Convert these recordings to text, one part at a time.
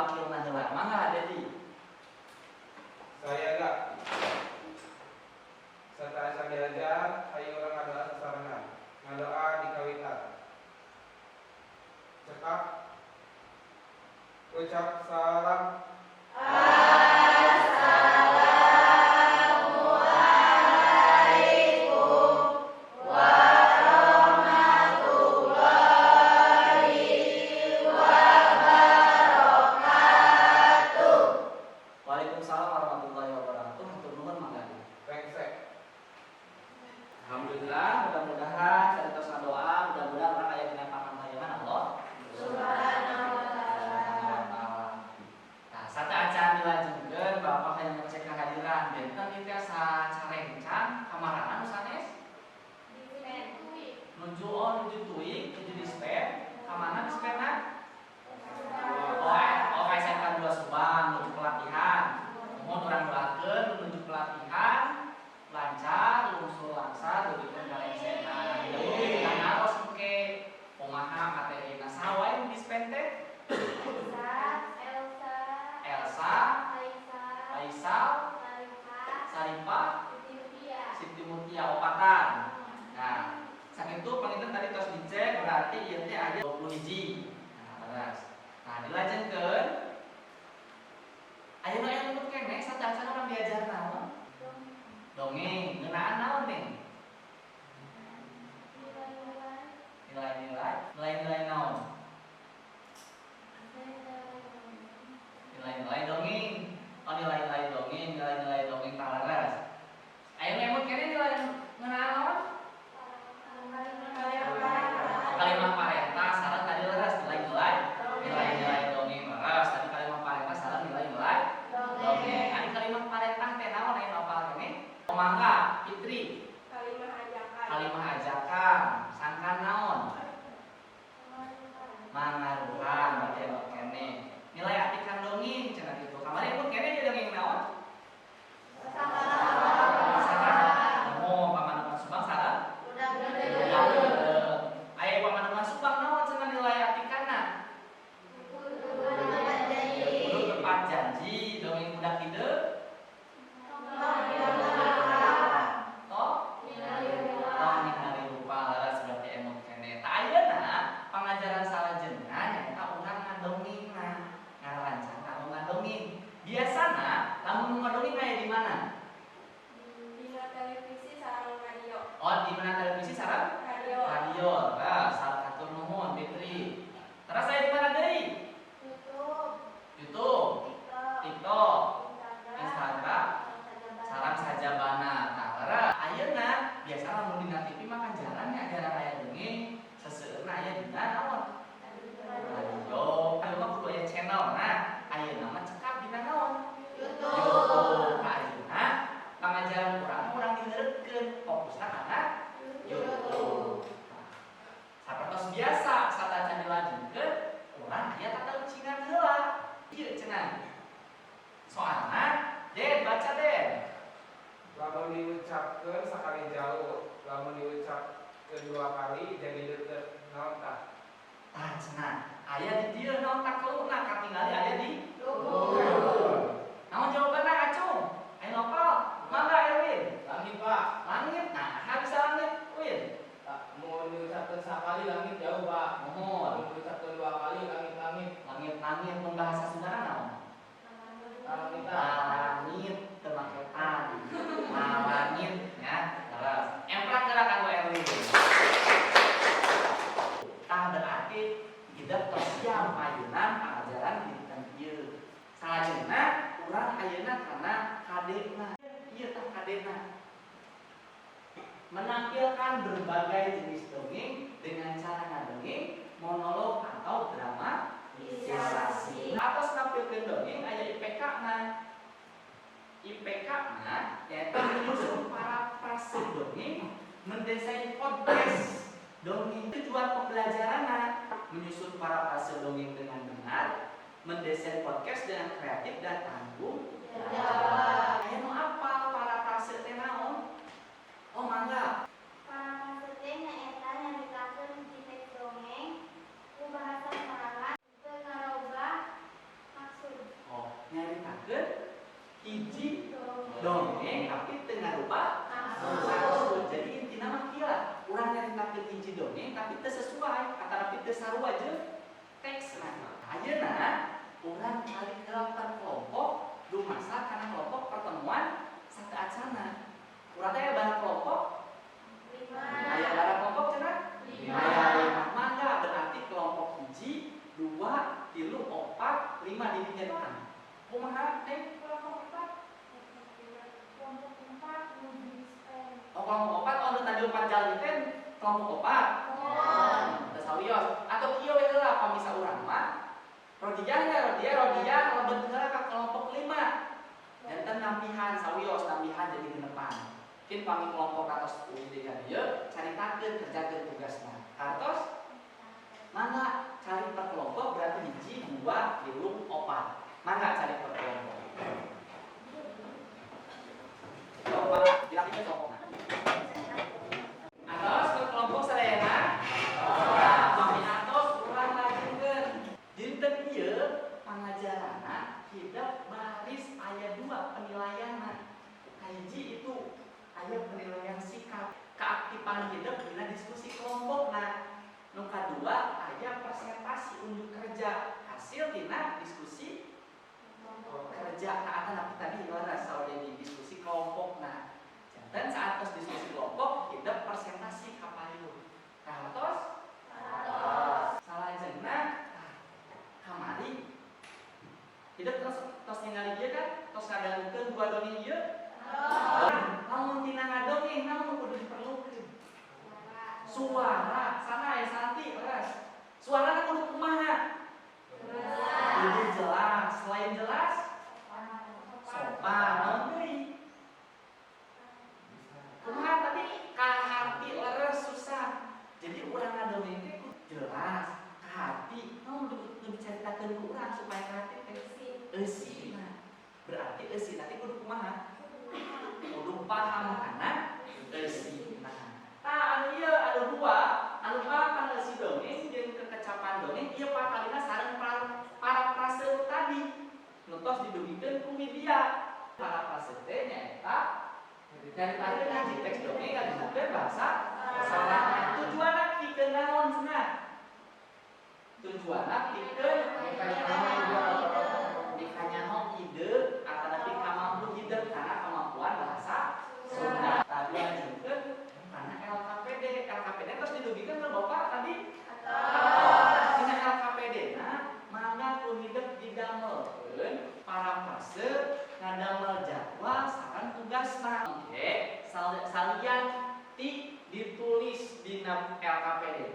wakilna heula. Mangga Dedi. Saya gak. Serta asa diajar, hayu orang adalah sasarangan. Ngadoa di kawitan. Cekap. Ucap salam. Waalaikumsalam warahmatullahi wabarakatuh. Hatur nuhun mangga. Rengsek. Alhamdulillah, mudah-mudahan carita doa, mudah-mudahan orang aya dina pamantayangan Allah Subhanahu wa taala. Nah, sata acan dilanjutkeun Bapak hayang ngecek kehadiran benten ieu teh sacarencang kamarahan sanes nuju tuing nuju dispen kamana dispenna SMK 2 Subang menuju pelatihan. Mohon orang doakeun menuju pelatihan lancar, lungsul langsar, diberikan kalengsena. Mudah-mudahan naros engke kumaha materina saha wae dispen teh? Elsa, Aisal, Saripah, Siti Mutia opatan. Nah, sakitu panginten tadi tos dicek berarti ieu teh aya 20 hiji. Nah, beres. Nah, dilanjutkeun ayeuna aya lembut keneh satacana urang diajar naon? Dongeng, ngeunaan naon nih? Nilai-nilai naon? Nilai-nilai dongeng. Oh, nilai-nilai dongeng talaras. Ayeuna lembut keneh nilai ngeunaan naon? Kalimat parentah sareng tadi leres nilai-nilai dongeng leres. Tadi kalimat parentah sareng nilai-nilai dongeng. Adi kalimat parentah teh naon aya hafal keneh? Mangga Fitri. Kalimah ajakan. Sangkan naon? Mangaruhan berarti anu keneh. Nilai artikan dongeng cenah kitu. Kamari pun keneh dia dongeng naon? Oh, pamanukan Subang sareng aya pamanukan Subang naon cenah nilai artikanna? Kudu tepat janji, dongeng budak hideung. Pengajaran salajengna nyaeta urang ngadongengna, ngarancang kanggo ngadongeng. Biasana lamun ngadongeng aya di mana? Dina televisi sareng radio. Oh, di mana televisi sareng? Radio. Nah, hatur nuhun Fitri. Terus aya di mana deui? YouTube, TikTok, Instagram, sareng sajabana. Nah, tara ayeuna biasa lamun dina TV mah kan jarang nya jarang aya dongeng. Seseueurna aya dina naon? Radio. Ayeuna mah kudu aya channel. Nah, ayeuna mah cekap dina naon? YouTube. Nah, ayeuna pangajaran urang diheureukeun fokusna kana YouTube. Sapertos biasa satacan dilanjutkeun urang aya tateucingan heula. Ieu cenah. Soalna Den baca Den. Lamun diucapkeun sakali jauh, lamun diucapkeun 2 kali jadi deukeut. Naon tah? Tah cenah. Aya di dieu naon takeuna katingali aya di Luhur. naon jawabanna Acung? Aya nopal. Mangga Erwin. Langit Pak. Langit. Nah, bisa langit. Win. Mau diucapkan sekali langit jauh Pak. Mohon. Mau diucapkan 2 kali langit-langit. Langit-langit mun bahasa Sunda naon? Langit temaketan. Langit ya. Terus. Emprak gerakan Bu Erwin. Tah berarti hidup tersiam payunan pengajaran didikan ieu. Salajengna urang ayeuna kana kadena. Ieu tah kadena. Menampilkan berbagai jenis dongeng dengan cara ngadongeng, monolog atau dramatisasi. Atas nampilkeun dongeng aya IPK-na. IPK-na yaitu menyusun parafrase dongeng, mendesain podcast dongeng. Tujuan pembelajaranna menyusun parafrase dongeng dengan benar, mendesain podcast dengan kreatif dan tanggung jawab. Aya nu apal parafrase teh naon? Oh mangga. Parafrase teh nyaeta nyaritakeun hiji teks dongeng ku bahasa sorangan teu ngarobah maksud hiji dongeng tapi tengah rupa maksud. Jadi intina mah kieu urang nyaritakeun hiji dongeng tapi teu sesuai antara teu sarua jeung teksna. Ayeuna urang balik daftar kelompok dumasa kana kelompok pertemuan sateacana. Urang teh aya kelompok 5. aya barang kelompok cenah 5 mangga berarti kelompok hiji 2 3 4 5 di dinya doang. Kumaha teh kelompok 4? Kelompok 4 menuju dispen. Oh kelompok 4 anu tadi 4 jali teh kelompok 4. Teu sawios atau kieu we heula pamisa urang mah Rodiah lebet heula ka kelompok 5. Janten nampihan sawios nampihan jadi genepan. Mungkin pami kelompok atas UID ka dieu caritakeun kerjakeun tugasna. Hartos mangga cari per kelompok berarti hiji 2 3 4. Mangga cari per kelompok. Coba dilatih kelompokna. Atos ke kelompok sadayana. Pami atos urang lajengkeun. Dinten ieu pangajaranna hidup baris aya 2 penilaianna. Hiji itu aya penilaian sikap, keaktifan hidup dina diskusi kelompok. Nu kadua aya presentasi unjuk kerja hasil dina diskusi kerja kaatan tadi leres soal di diskusi kelompok. Dan saat diskusi kelompok hidup presentasi kapayun. Katos salajengna kamari hidup tos ningali ieu kan tos ngadangukeun 2 dongeng ieu. Lamun tina ngadongeng naon kudu diperlukeun? Suara, sana Santi, leres. Suarana kudu kumaha? Kudu jelas, selain jelas sopan, naon deui? Kumaha tadi kahati leres susah. Jadi urang ngadongeng teh kudu jelas, kahati. Naon kudu dicaritakeun ku urang supaya kahati teh eusi. Berarti eusi tadi kudu kumaha? Kudu paham kana eusi. Anu ieu anu 2, anu paham kana eusi dongeng jeung kekecapan dongeng ieu pakalina sareng parafrase tadi. Nontos didugikeun ku media. Parafrase teh nyaeta caritakeun hiji teks dongeng ngaguna bahasa Salahna. Tujuanna pikeun naon cenah? Tujuanna pikeun dikanyaho ide atanapi kamampu hidup karena kemampuan bahasa Sunda. Tadi lanjutkeun karena LKPD terus didugikeun ke Bapak tadi. Dina LKPD mangga ku hidup didamelkeun parafrase ngadamel jadwal sareng tugasna. Oke, salian ditulis dina LKPD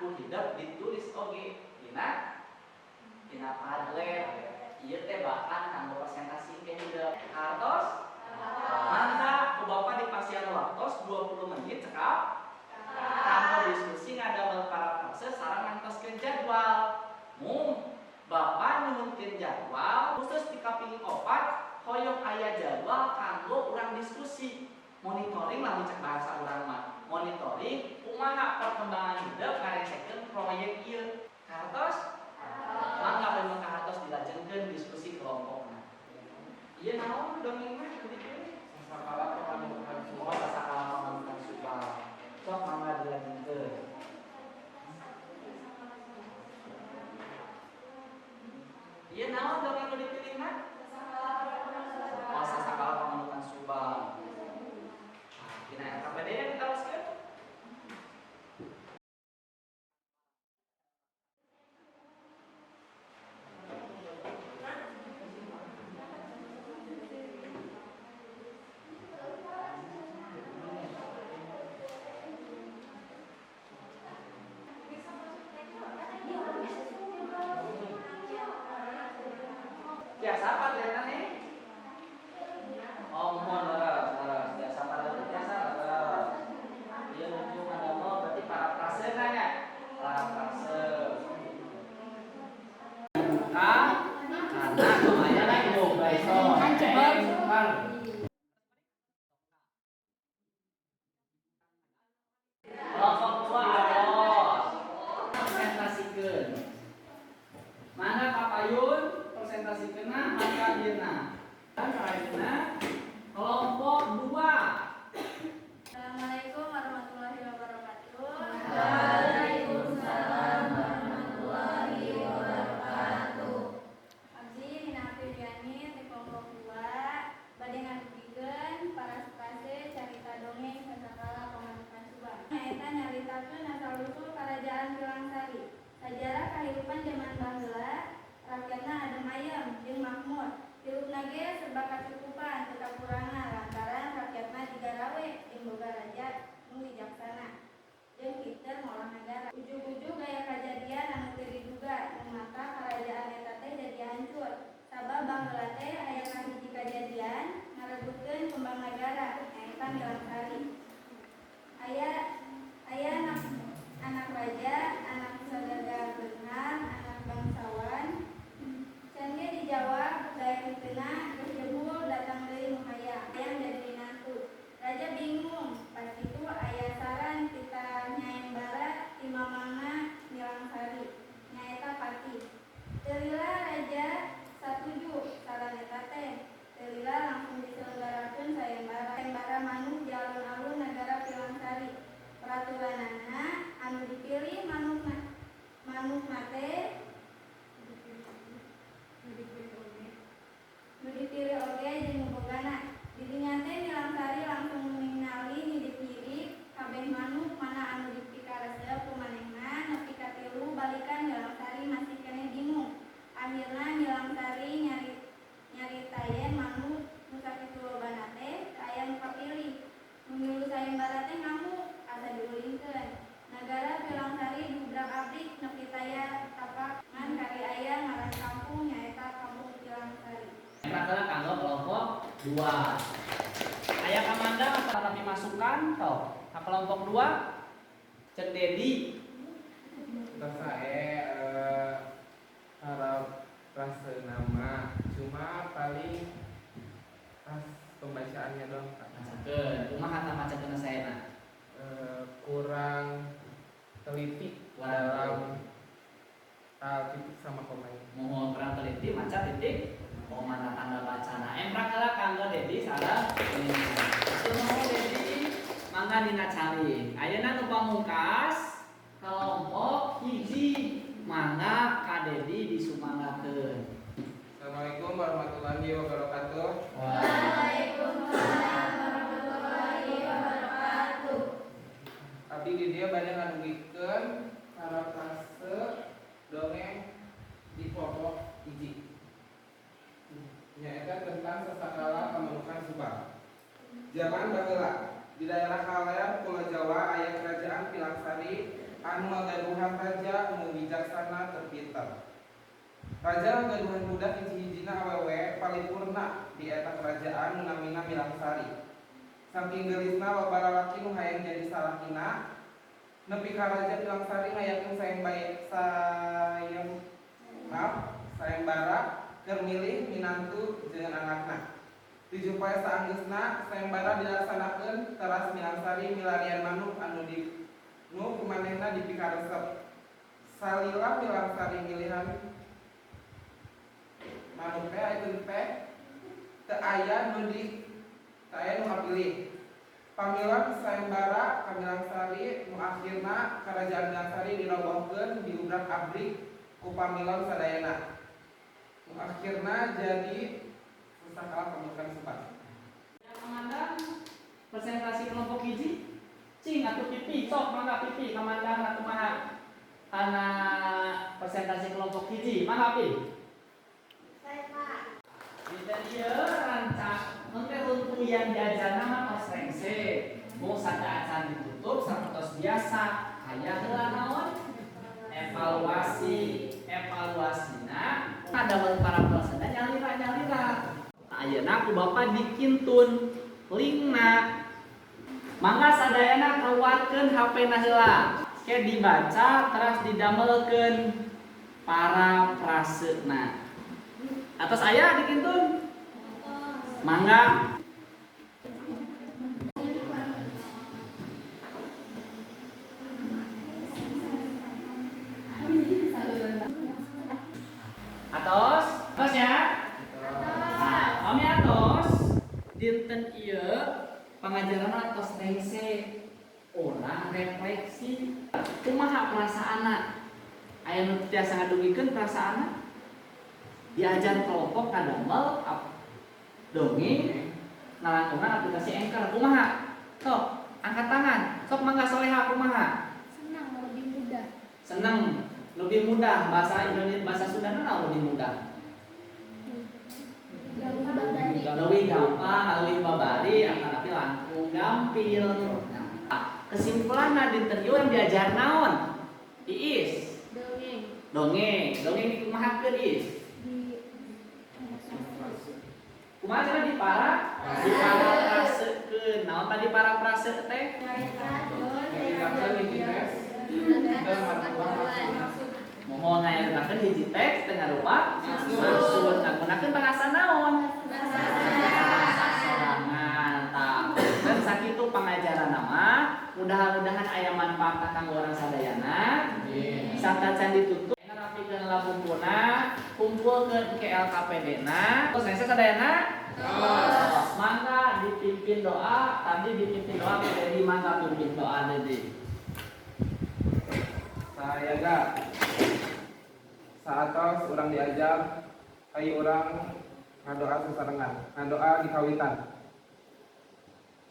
ku hidup ditulis oge dina Padlet. Ieu teh bahan kanggo presentasi ke hidup. Hartos mangga ku Bapak dipasihan waktos 20 menit cekap kanggo diskusi ngadamel parafrase sareng ngantoskeun jadwal. Mung Bapak nyuhunkeun jadwal khusus di kaping 4 hoyong aya jadwal kanggo urang diskusi. Monitoring lamun cek bahasa urang mah. Monitoring kumaha perkembangan hidup ngaresekeun proyek ieu. Hartos mangga memang hartos dilajengkeun diskusi kelompokna. Ieu naon dongeng mah kudu dipilih. Sakala pamanukan Oh, sakala pamanukan suka. Sok mangga dilajengkeun. Ieu naon dongeng kudu dipilih mah? Oh, sakala pamanukan subang. Dina LKPD kita uskeun. Biasa apa dena nih? Oh, mohon leres. Biasa pada biasa leres. Dia nuju ngadamel berarti parafrase nanya. Parafrase. Karena lumayan lagi dong, guys. Kelompok 2 aros. Presentasikan. Mana papayun presentasikan mangga dieuna. Ayeuna kelompok 2. Assalamualaikum warahmatullahi wabarakatuh. Waalaikumsalam warahmatullahi wabarakatuh. Abdi Nina Apriliani di kelompok 2 bade ngadugikeun para stase carita dongeng sasakala pamanukan Subang. Nyaeta nyaritakeun asal-usul Karajaan Pilangsari. Sajarah kahirupan zaman baheula, rakyatna adem ayem jeung makmur. Hirupna ge serba kacukupan, teu kakurangan lantaran rakyatna digarawe jeung boga raja nu wijaksana. Jeung kiteur ngolah nagara. Ujug-ujug gaya kajadian anu teu diduga, nu mata karajaan eta teh jadi hancur. Sabab baheula teh aya kahiji kajadian ngarebutkeun kembang nagara, nyaeta Milangsari. Aya anak raja, anak saudagar beunghar, anak bangsawan. Can ge dijawab daya henteu geus jebul datang deui nu hayang jadi minantu. Raja bingung, pas itu aya saran pita nyaembara ti mamangna Milangsari, nyaeta Pati. Teu lila raja satuju saran eta teh. Teu lila langsung diselenggarakeun sayembara manuk di alun-alun nagara Pilangsari. Peraturanana anu dipilih manukna teh nu dipilih oge jeung nu bogana. Didinya teh Milangsari langsung ningali nyidip-nyidip kabeh manuk mana anu dipikaresep ku manehna nepi ka 3 balikan Milangsari masih keneh bingung. Akhirna Milangsari nyaritayeun manuk nu sakitu lobana teh aya nu kapilih. Nu milu sayembara teh ngamuk asa diulingkeun. Nagara Pilangsari diubrak-abrik nepi taya tapakan kari aya ngaran kampung nyaeta Kampung Pilangsari. Prakara kanggo kelompok 2. Aya kamanda tapi masukan toh. Ka kelompok 2 Cek Dedi. Terus saya harap rasa nama, cuma paling pas pembacaannya doang Kak. Macakeun, kumaha tah macakeun saena? Kurang teliti dalam titik sama pemain. Mohon kurang teliti maca titik mana tanda bacana. Prakara kanggo Dedi sareng Nuhun Dedi mangga dina cari. Ayeuna nu pamungkas kelompok 1 mangga ka Dedi disumanggakeun. Assalamualaikum warahmatullahi wabarakatuh. Waalaikumsalam warahmatullahi wabarakatuh. Abdi di dia bade ngadugikeun parafrase dongeng di kelompok 1. Nyaeta tentang sasakala pamanukan Subang. Zaman baheula di daerah Halea Pulau Jawa aya kerajaan Pilangsari anu ngagaduhan raja anu wijaksana terpinter. Raja ngagaduhan budak hiji-hijina awewe paripurna di eta kerajaan nu namina Milangsari. Saking geulisna loba lalaki nu hayang jadi salakina, nepi ka raja Pilangsari ngayakeun sayembara keur milih minantu jeung anakna. Dijupaya saanggeusna sayembara dilaksanakeun teras Milangsari milarian manuk anu kumanehna dipikaresep. Salila Milangsari milihan manuk teh ayeuna teh teu aya nu kapilih. Pamilan sayembara ka Milangsari nu akhirna kerajaan Milangsari dirobohkeun diubrak-abrik ku pamilon sadayana. Nu akhirna jadi sasakala pamanukan Subang. Komandan presentasi kelompok 1 cing atuh pipi sok mangga pipi komandan kumaha kana presentasi kelompok 1 mangga pi. Baik, Pak. Kita dia rancak engke untuyan jajana mah tos rengse. Mau sadaacan ditutup sapertos biasa. Aya heula naon? Evaluasina ada para peserta nyalira. Ayeuna ku Bapak dikintun linkna. Mangga sadayana keluarkeun HP-na heula. Ke dibaca terus didamelkeun parafrasena. Atas aya dikintun. Mangga. Atos ya. Om ya dinten ieu pangajaran tos rese orang refleksi kumaha perasaanna aya nu tiasa ngadugikeun perasaanna diajar kelompok kadamel dongeng nalangkungan aplikasi Anchor kumaha sok angkat tangan sok mangga soleha kumaha Senang, lebih mudah. seneng lebih mudah bahasa Indonesia bahasa Sundana lebih mudah lebih gampang lebih babari akan tapi langkung gampil kesimpulanna dinten ieu yang diajar naon Iis dongeng dikumahakeun Iis kumaha cara diparaprasekeun naon tadi paraprase teh mohon ngayakeun hiji teks tengah rupa maksud nggunakeun bahasa naon bahasa sorangan tah dan sakitu pangajaran nama mudah-mudahan aya manfaat kanggo urang sadayana sarta can ditutup rapikeun labumpuna kumpulkeun ke LKPD-na terus nese sadayana mangga dipimpin doa tadi dipimpin doa jadi mangga pimpin doa deui Saya ga saatos urang diajak kayu urang ngadoa sesarengan ngadoa di kawitan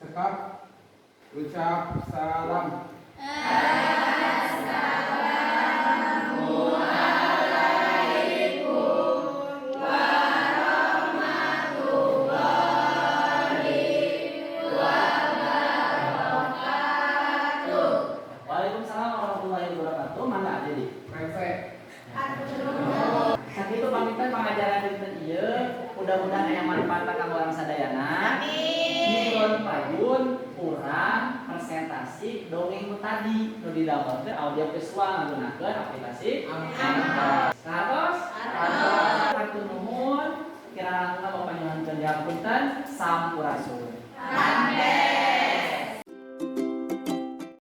cekap ucap salam Waalaikumsalam warahmatullahi wabarakatuh mangga aja di rese sakitu pamitan pangajaran dinten ieu mudah-mudahan aya manfaat kanggo urang sadayana nyuwun payun urang presentasi dongeng nu tadi nu didamel teh audio visual nggunakeun aplikasi Anchor. Satos hatur nuhun kirana Bapak nyuwun dihapunten sampurasun. Amin.